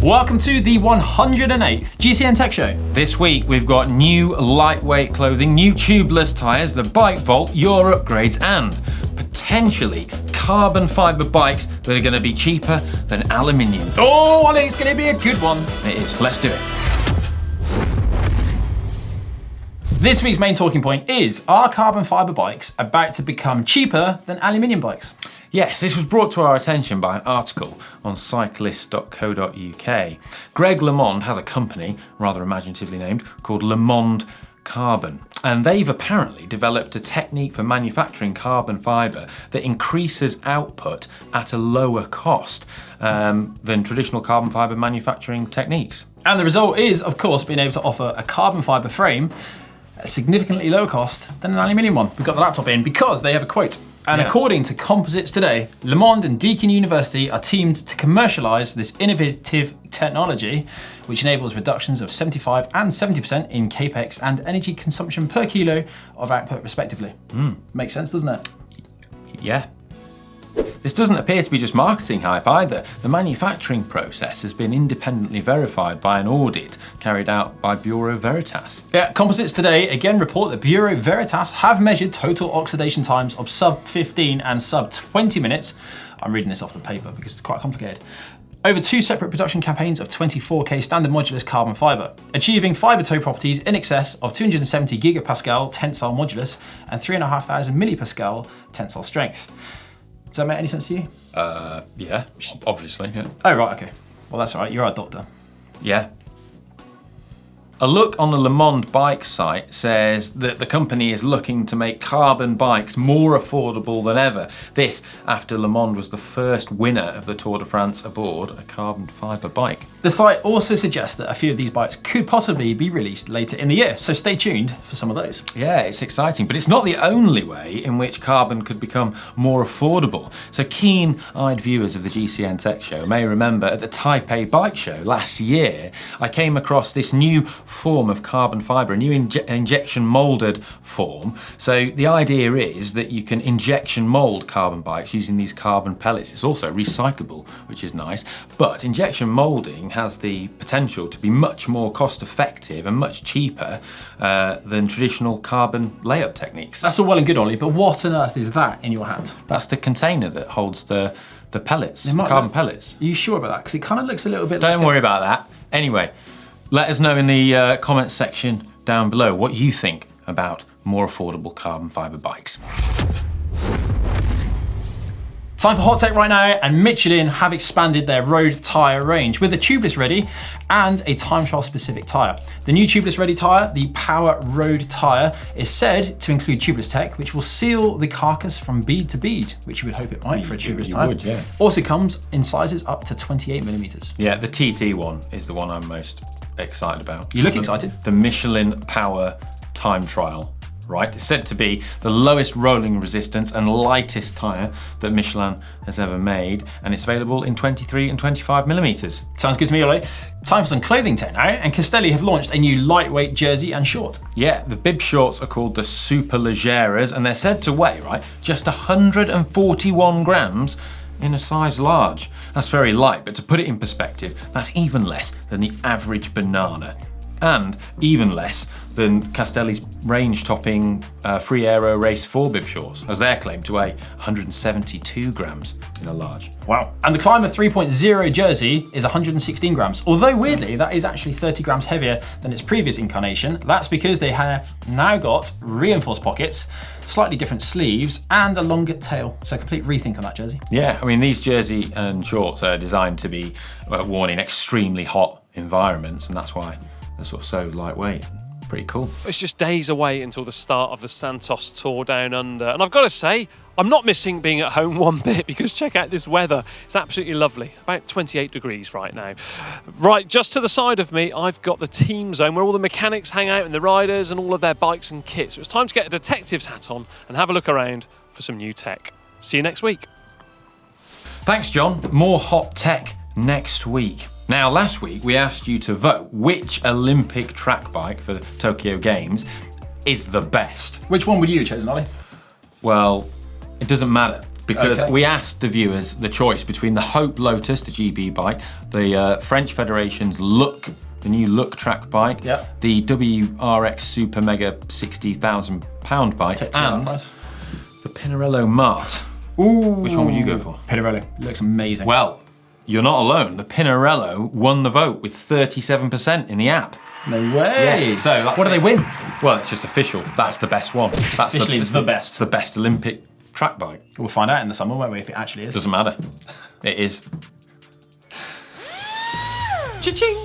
Welcome to the 108th GCN Tech Show. This week we've got new lightweight clothing, new tubeless tyres, the Bike Vault, your upgrades, and potentially carbon fibre bikes that are going to be cheaper than aluminium. Oh, I think it's going to be a good one. It is. Let's do it. This week's main talking point is, are carbon fibre bikes about to become cheaper than aluminium bikes? Yes, this was brought to our attention by an article on cyclist.co.uk. Greg LeMond has a company, rather imaginatively named, called LeMond Carbon. And they've apparently developed a technique for manufacturing carbon fibre that increases output at a lower cost than traditional carbon fibre manufacturing techniques. And the result is, of course, being able to offer a carbon fibre frame at a significantly lower cost than an aluminium one. We've got the laptop in because they have a quote. And according to Composites Today, Le Monde and Deakin University are teamed to commercialise this innovative technology, which enables reductions of 75 and 70% in capex and energy consumption per kilo of output, respectively. Makes sense, doesn't it? Yeah. This doesn't appear to be just marketing hype either. The manufacturing process has been independently verified by an audit carried out by Bureau Veritas. Yeah, Composites Today again report that Bureau Veritas have measured total oxidation times of sub 15 and sub 20 minutes. I'm reading this off the paper because it's quite complicated. Over two separate production campaigns of 24K standard modulus carbon fibre, achieving fibre tow properties in excess of 270 gigapascal tensile modulus and 3,500 millipascal tensile strength. Does that make any sense to you? Yeah, obviously, yeah. Oh, right, okay. Well, that's all right, you're our doctor. Yeah. A look on the Le Monde bike site says that the company is looking to make carbon bikes more affordable than ever. This after Le Monde was the first winner of the Tour de France aboard a carbon fibre bike. The site also suggests that a few of these bikes could possibly be released later in the year, so stay tuned for some of those. Yeah, it's exciting, but it's not the only way in which carbon could become more affordable. So keen-eyed viewers of the GCN Tech Show may remember at the Taipei Bike Show last year, I came across this new form of carbon fibre, a new injection moulded form. So the idea is that you can injection mould carbon bikes using these carbon pellets. It's also recyclable, which is nice, but injection moulding has the potential to be much more cost effective and much cheaper than traditional carbon layup techniques. That's all well and good, Ollie, but what on earth is that in your hand? That's the container that holds the pellets, the carbon pellets. Are you sure about that? Because it kind of looks a little bit Don't worry about that. Anyway, let us know in the comments section down below what you think about more affordable carbon fibre bikes. Time for hot tech right now, and Michelin have expanded their road tyre range with a tubeless ready and a time trial specific tyre. The new tubeless ready tyre, the Power Road tyre, is said to include tubeless tech, which will seal the carcass from bead to bead, which you would hope it might for a tubeless tyre. Would, yeah. Also comes in sizes up to 28mm. Yeah, the TT one is the one I'm most excited about. You look excited. The Michelin Power time trial. Right, it's said to be the lowest rolling resistance and lightest tyre that Michelin has ever made, and it's available in 23 and 25mm. Sounds good to me, Ollie. Time for some clothing tech now, and Castelli have launched a new lightweight jersey and short. Yeah, the bib shorts are called the Super Legeras, and they're said to weigh, right, just 141 grams in a size large. That's very light, but to put it in perspective, that's even less than the average banana. And even less than Castelli's range-topping Free Aero Race 4 bib shorts, as they're claimed to weigh 172 grams in a large. Wow. And the Climber 3.0 jersey is 116 grams, although weirdly, that is actually 30 grams heavier than its previous incarnation. That's because they have now got reinforced pockets, slightly different sleeves, and a longer tail. So a complete rethink on that jersey. Yeah, I mean, these jersey and shorts are designed to be worn in extremely hot environments, and that's why they're sort of so lightweight. Pretty cool. It's just days away until the start of the Santos Tour Down Under, and I've got to say, I'm not missing being at home one bit, because check out this weather. It's absolutely lovely. About 28 degrees right now. Right, just to the side of me, I've got the team zone where all the mechanics hang out and the riders and all of their bikes and kits. So it's time to get a detective's hat on and have a look around for some new tech. See you next week. Thanks, John. More hot tech next week. Now, last week we asked you to vote which Olympic track bike for the Tokyo Games is the best. Which one would you have chosen, Ollie? Well, it doesn't matter, because we asked the viewers the choice between the Hope Lotus, the GB bike, the French Federation's Look, the new Look track bike, the WRX Super Mega £60,000 bike, and the Pinarello Mart. Ooh. Which one would you go for? Pinarello. Looks amazing. Well, you're not alone. The Pinarello won the vote with 37% in the app. No way. Yes. So what do they win? Well, it's just official. That's the best one. That's officially the best. It's the best Olympic track bike. We'll find out in the summer, won't we, if it actually is. Doesn't matter. It is. Cha-ching!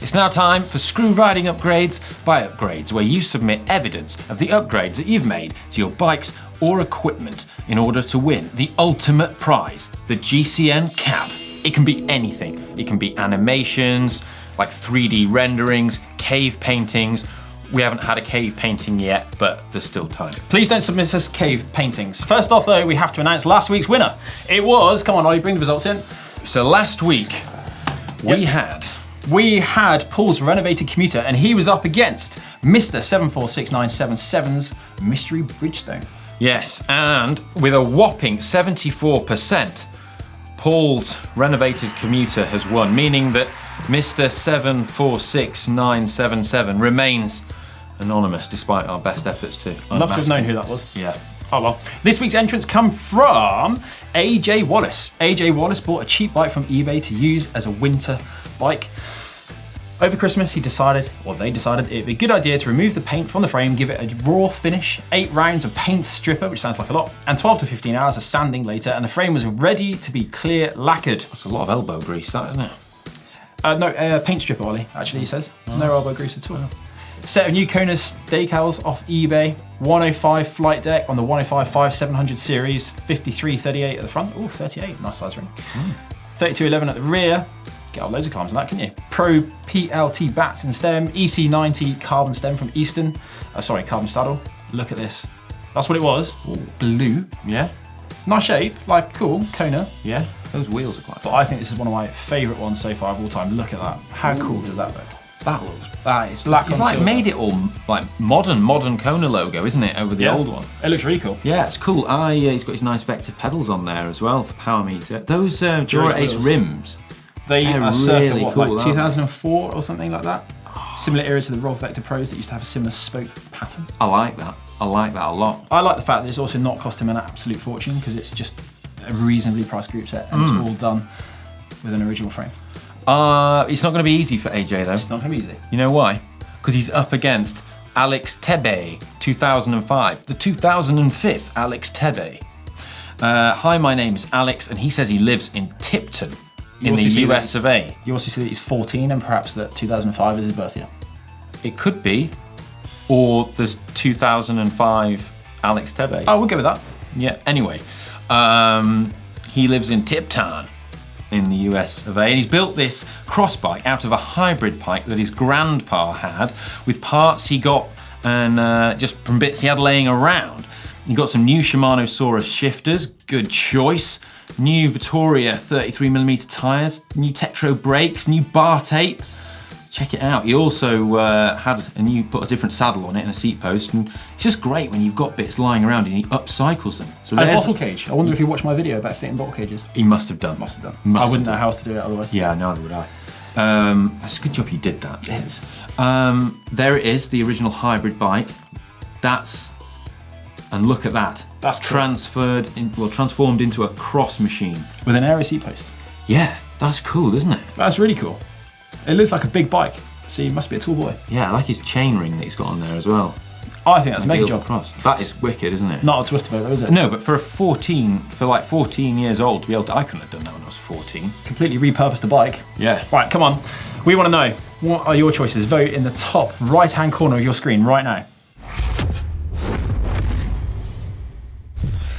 It's now time for Screw Riding Upgrades by Upgrades, where you submit evidence of the upgrades that you've made to your bikes or equipment in order to win the ultimate prize, the GCN Cap. It can be anything. It can be animations, like 3D renderings, cave paintings. We haven't had a cave painting yet, but there's still time. Please don't submit us cave paintings. First off, though, we have to announce last week's winner. It was, come on, Ollie, bring the results in. So last week, we had Paul's renovated commuter, and he was up against Mr. 746977's Mystery Bridgestone. Yes, and with a whopping 74%, Paul's renovated commuter has won, meaning that Mr. 746977 remains anonymous despite our best efforts to unmask. Love to have known who that was. Yeah. Oh well. This week's entrants come from AJ Wallace. AJ Wallace bought a cheap bike from eBay to use as a winter bike. Over Christmas, they decided it'd be a good idea to remove the paint from the frame, give it a raw finish, 8 rounds of paint stripper, which sounds like a lot, and 12 to 15 hours of sanding later, and the frame was ready to be clear lacquered. That's a lot of elbow grease, that, isn't it? No, paint stripper, Ollie, actually, he says. No elbow grease at all. Set of new Kona decals off eBay, 105 flight deck on the 105 5700 series, 5338 at the front. Oh, 38, nice size ring. 3211 at the rear. Get out loads of climbs on that, can you? Pro PLT bats and stem, EC90 carbon stem from Easton. Carbon saddle. Look at this. That's what it was. Ooh. Blue. Yeah. Nice shape, like cool, Kona. Yeah, those wheels are quite But I think this is one of my favourite ones so far of all time. Look at that. How cool does that look? That looks. It's black. It's like silver. Made it all like modern Kona logo, isn't it? Over the old one. It looks really cool. Yeah, it's cool. He's got his nice vector pedals on there as well for power meter. Those Dura Ace rims. They're really circa, what, cool, like 2004 or something like that? Similar era to the Roll Vector Pros that used to have a similar spoke pattern. I like that. I like that a lot. I like the fact that it's also not cost him an absolute fortune because it's just a reasonably priced group set and it's all done with an original frame. It's not going to be easy for AJ though. It's not going to be easy. You know why? Because he's up against Alex Tebe, 2005, the 2005th Alex Tebe. Hi, my name is Alex, and he says he lives in Tipton in the US of A. You also see that he's 14 and perhaps that 2005 is his birth year. It could be, or there's 2005 Alex Tebe. Oh, we'll go with that. Yeah, anyway, he lives in Tipton in the US of A, and he's built this cross bike out of a hybrid bike that his grandpa had with parts he got and just from bits he had laying around. He got some new Shimano Saurus shifters, good choice, new Vittoria 33mm tyres, new Tektro brakes, new bar tape. Check it out. He also put a different saddle on it and a seat post, and it's just great when you've got bits lying around and he upcycles them. So a bottle cage. I wonder if you watched my video about fitting bottle cages. He must have done. I wouldn't know how else to do it otherwise. Yeah, neither would I. That's a good job you did that. It is. There it is, the original hybrid bike. And look at that. That's cool. Transformed into a cross machine. With an aero seat post. Yeah, that's cool, isn't it? That's really cool. It looks like a big bike, so he must be a tall boy. Yeah, I like his chain ring that he's got on there as well. I think that's a mega job. Cross. That is wicked, isn't it? Not a twist of it though, is it? No, but for 14 years old to be able to, I couldn't have done that when I was 14. Completely repurposed the bike. Yeah. Right, come on. We want to know, what are your choices? Vote in the top right-hand corner of your screen right now.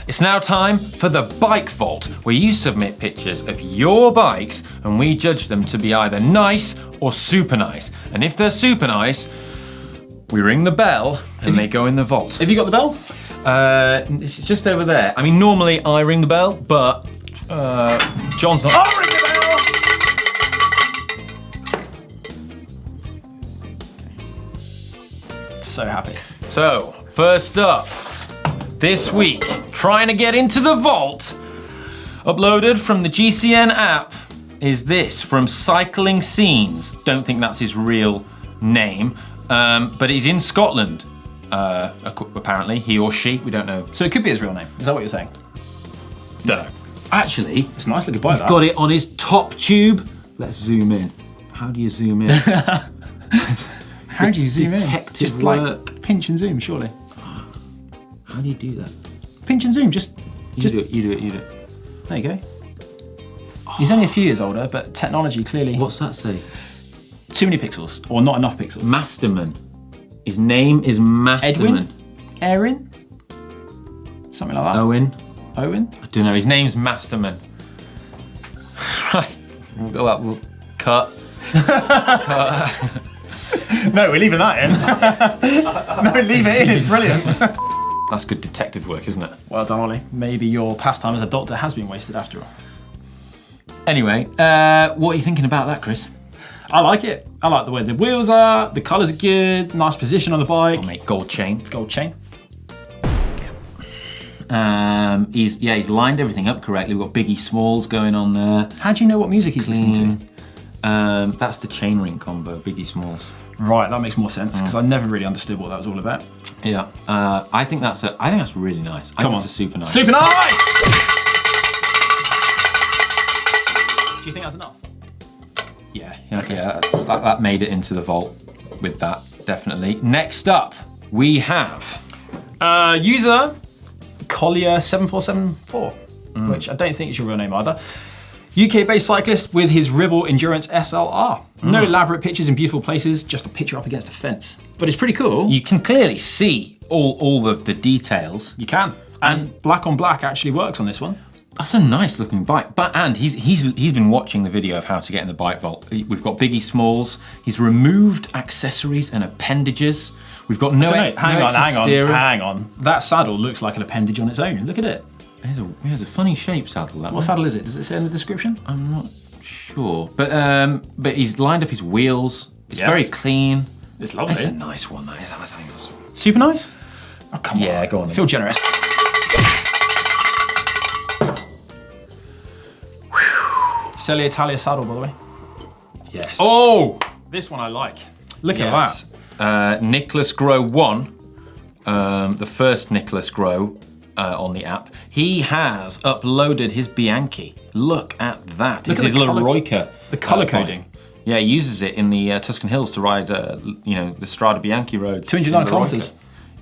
It's now time for the Bike Vault, where you submit pictures of your bikes and we judge them to be either nice or super nice. And if they're super nice, we ring the bell and they go in the vault. Have you got the bell? It's just over there. I mean, normally I ring the bell, but John's not. I'll ring the bell! So happy. So, first up, this week, trying to get into the vault, Uploaded from the GCN app is this from Cycling Scenes. Don't think that's his real name, but he's in Scotland. Apparently, he or she, we don't know. So it could be his real name. Is that what you're saying? Don't know. Actually, it's a nice looking bike. He's got it on his top tube. Let's zoom in. How do you zoom in? How do you zoom in? Detective Just work. like pinch and zoom, surely. How do you do that? Pinch and zoom, just You do it. There you go. He's only a few years older, but technology clearly. What's that say? Too many pixels, or not enough pixels. Masterman. His name is Masterman. Erin? Something like that. Owen. I don't know. His name's Masterman. Right. We'll go up. We'll cut. No, we're leaving that in. No, leave it in. It's brilliant. That's good detective work, isn't it? Well done, Ollie. Maybe your pastime as a doctor has been wasted after all. Anyway, what are you thinking about that, Chris? I like it. I like the way the wheels are. The colours are good. Nice position on the bike. Oh, mate, gold chain. Gold chain. He's lined everything up correctly. We've got Biggie Smalls going on there. How do you know what music he's listening to? That's the chainring combo, Biggie Smalls. Right, that makes more sense because I never really understood what that was all about. Yeah, I think that's really nice. I think that's super nice. Super nice. Do you think that's enough? Yeah, that made it into the vault with that, definitely. Next up, we have user Collier 7474, which I don't think is your real name either. UK-based cyclist with his Ribble Endurance SLR. No elaborate pictures in beautiful places, just a picture up against a fence. But it's pretty cool. You can clearly see all the details. You can. And black on black actually works on this one. That's a nice looking bike. And he's been watching the video of how to get in the bike vault. We've got Biggie Smalls. He's removed accessories and appendages. We've got hang on. That saddle looks like an appendage on its own. Look at it. It's a funny shaped saddle. What saddle is it? Does it say in the description? I'm not sure. But he's lined up his wheels. It's very clean. It's lovely. It's a nice one, that is. Super nice? Oh, come on. Yeah, go on. Feel generous. Selle Italia saddle, by the way. Yes. Oh, this one I like. Look at that. Nicholas Grow 1, the first Nicholas Grow on the app, he has uploaded his Bianchi. Look at that. This is Leroyka. The colour coding. Yeah, he uses it in the Tuscan Hills to ride, the Strada Bianchi roads. 209 kilometres.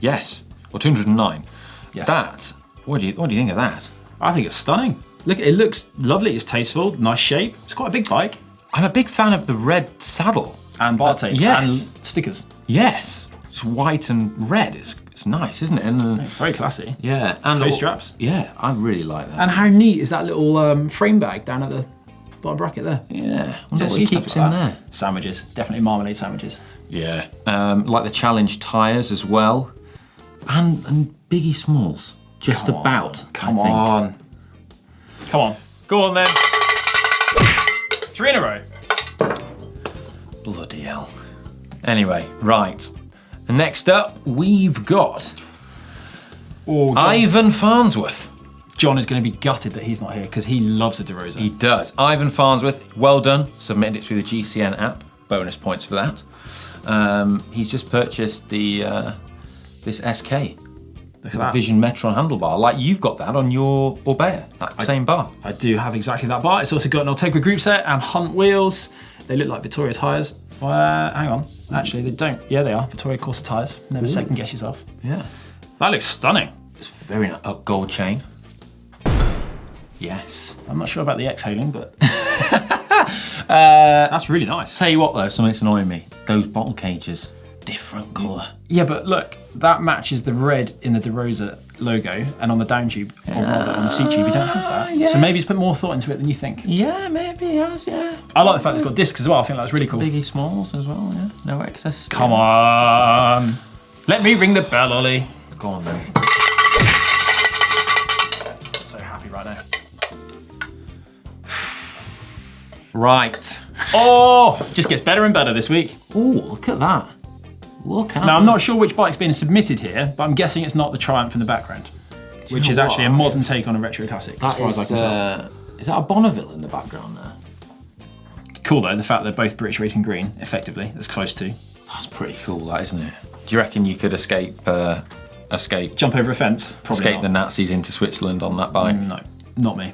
Yes, or 209. Yes. That. What do you think of that? I think it's stunning. Look, it looks lovely. It's tasteful, nice shape. It's quite a big bike. I'm a big fan of the red saddle and bar tape. Yes. And stickers. Yes, it's white and red. It's nice, isn't it? And it's very classy. Yeah, and toe straps. Yeah, I really like that. And how neat is that little frame bag down at the bottom bracket there? Yeah, I wonder what he keeps in there. Sandwiches, definitely marmalade sandwiches. Yeah, like the Challenge tyres as well, and Biggie Smalls. Just about. Come on. Go on then. 3 in a row. Bloody hell. Anyway, right. And next up, we've got Ivan Farnsworth. John is going to be gutted that he's not here because he loves a DeRosa. He does. Ivan Farnsworth, well done. Submitted it through the GCN app. Bonus points for that. He's just purchased this SK. Look at that. Vision Metron handlebar. Like you've got that on your Orbea, that same bar. I do have exactly that bar. It's also got an Ultegra group set and Hunt wheels. They look like Vittoria tyres. Hang on. Actually, they don't. Yeah, they are. Vittoria Corsa tyres. Never second guess yourself. Yeah. That looks stunning. It's very nice. Gold chain. Yes. I'm not sure about the exhaling, but that's really nice. Tell you what though, something that's annoying me. Those bottle cages, different colour. Yeah, but look, that matches the red in the DeRosa logo, and on the down tube, or rather on the seat tube, you don't have that. Yeah. So maybe he's put more thought into it than you think. Yeah, maybe he has, yeah. I like the fact it's got discs as well. I think that's really cool. Biggie Smalls as well, yeah. No excess. Come on. Let me ring the bell, Ollie. Go on then. So happy right now. Right. Oh, just gets better and better this week. Oh, look at that. Look at Now, I'm not sure which bike's being submitted here, but I'm guessing it's not the Triumph in the background. which is actually a modern take on a retro classic, as far as I can tell. Is that a Bonneville in the background there? Cool though, the fact they're both British Racing Green, effectively, that's close to. That's pretty cool, that, isn't it? Do you reckon you could escape? Jump over a fence? Probably escape not. the Nazis into Switzerland on that bike? No, not me.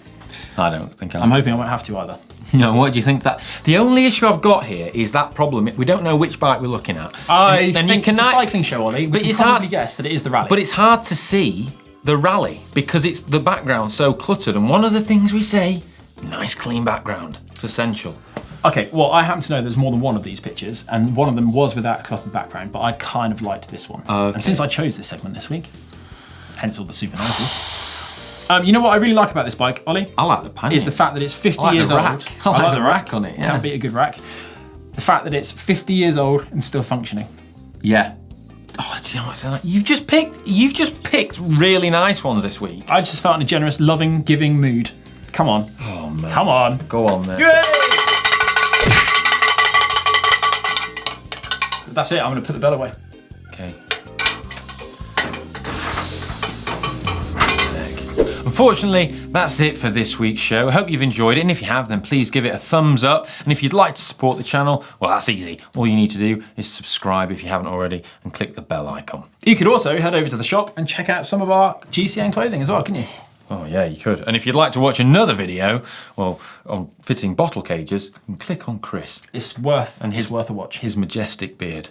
I don't think I'm hoping I won't have to either. No, what do you think that? The only issue I've got here is that problem. We don't know which bike we're looking at. I think it's a cycling show, Ollie. But it's probably guess that it is the rally. But it's hard to see the rally because it's the background so cluttered. And one of the things we say, nice clean background. It's essential. Okay, well, I happen to know there's more than one of these pictures, and one of them was without a cluttered background, but I kind of liked this one. Okay. And since I chose this segment this week, hence all the super nices. You know what I really like about this bike, Ollie? I like the panniers. Is the fact that it's 50 I like years the old. rack. I like the rack on it, yeah. Can't beat a good rack. The fact that it's 50 years old and still functioning. Yeah. Oh, do you know what? You've just picked really nice ones this week. I just felt in a generous, loving, giving mood. Come on. Oh man. Come on. Go on then. Yay! That's it, I'm gonna put the bell away. Okay. Unfortunately, that's it for this week's show. I hope you've enjoyed it, and if you have, then please give it a thumbs up. And if you'd like to support the channel, well, that's easy. All you need to do is subscribe if you haven't already, and click the bell icon. You could also head over to the shop and check out some of our GCN clothing as well, couldn't you? Oh yeah, you could. And if you'd like to watch another video, well, on fitting bottle cages, you can click on Chris. It's worth a watch. His majestic beard.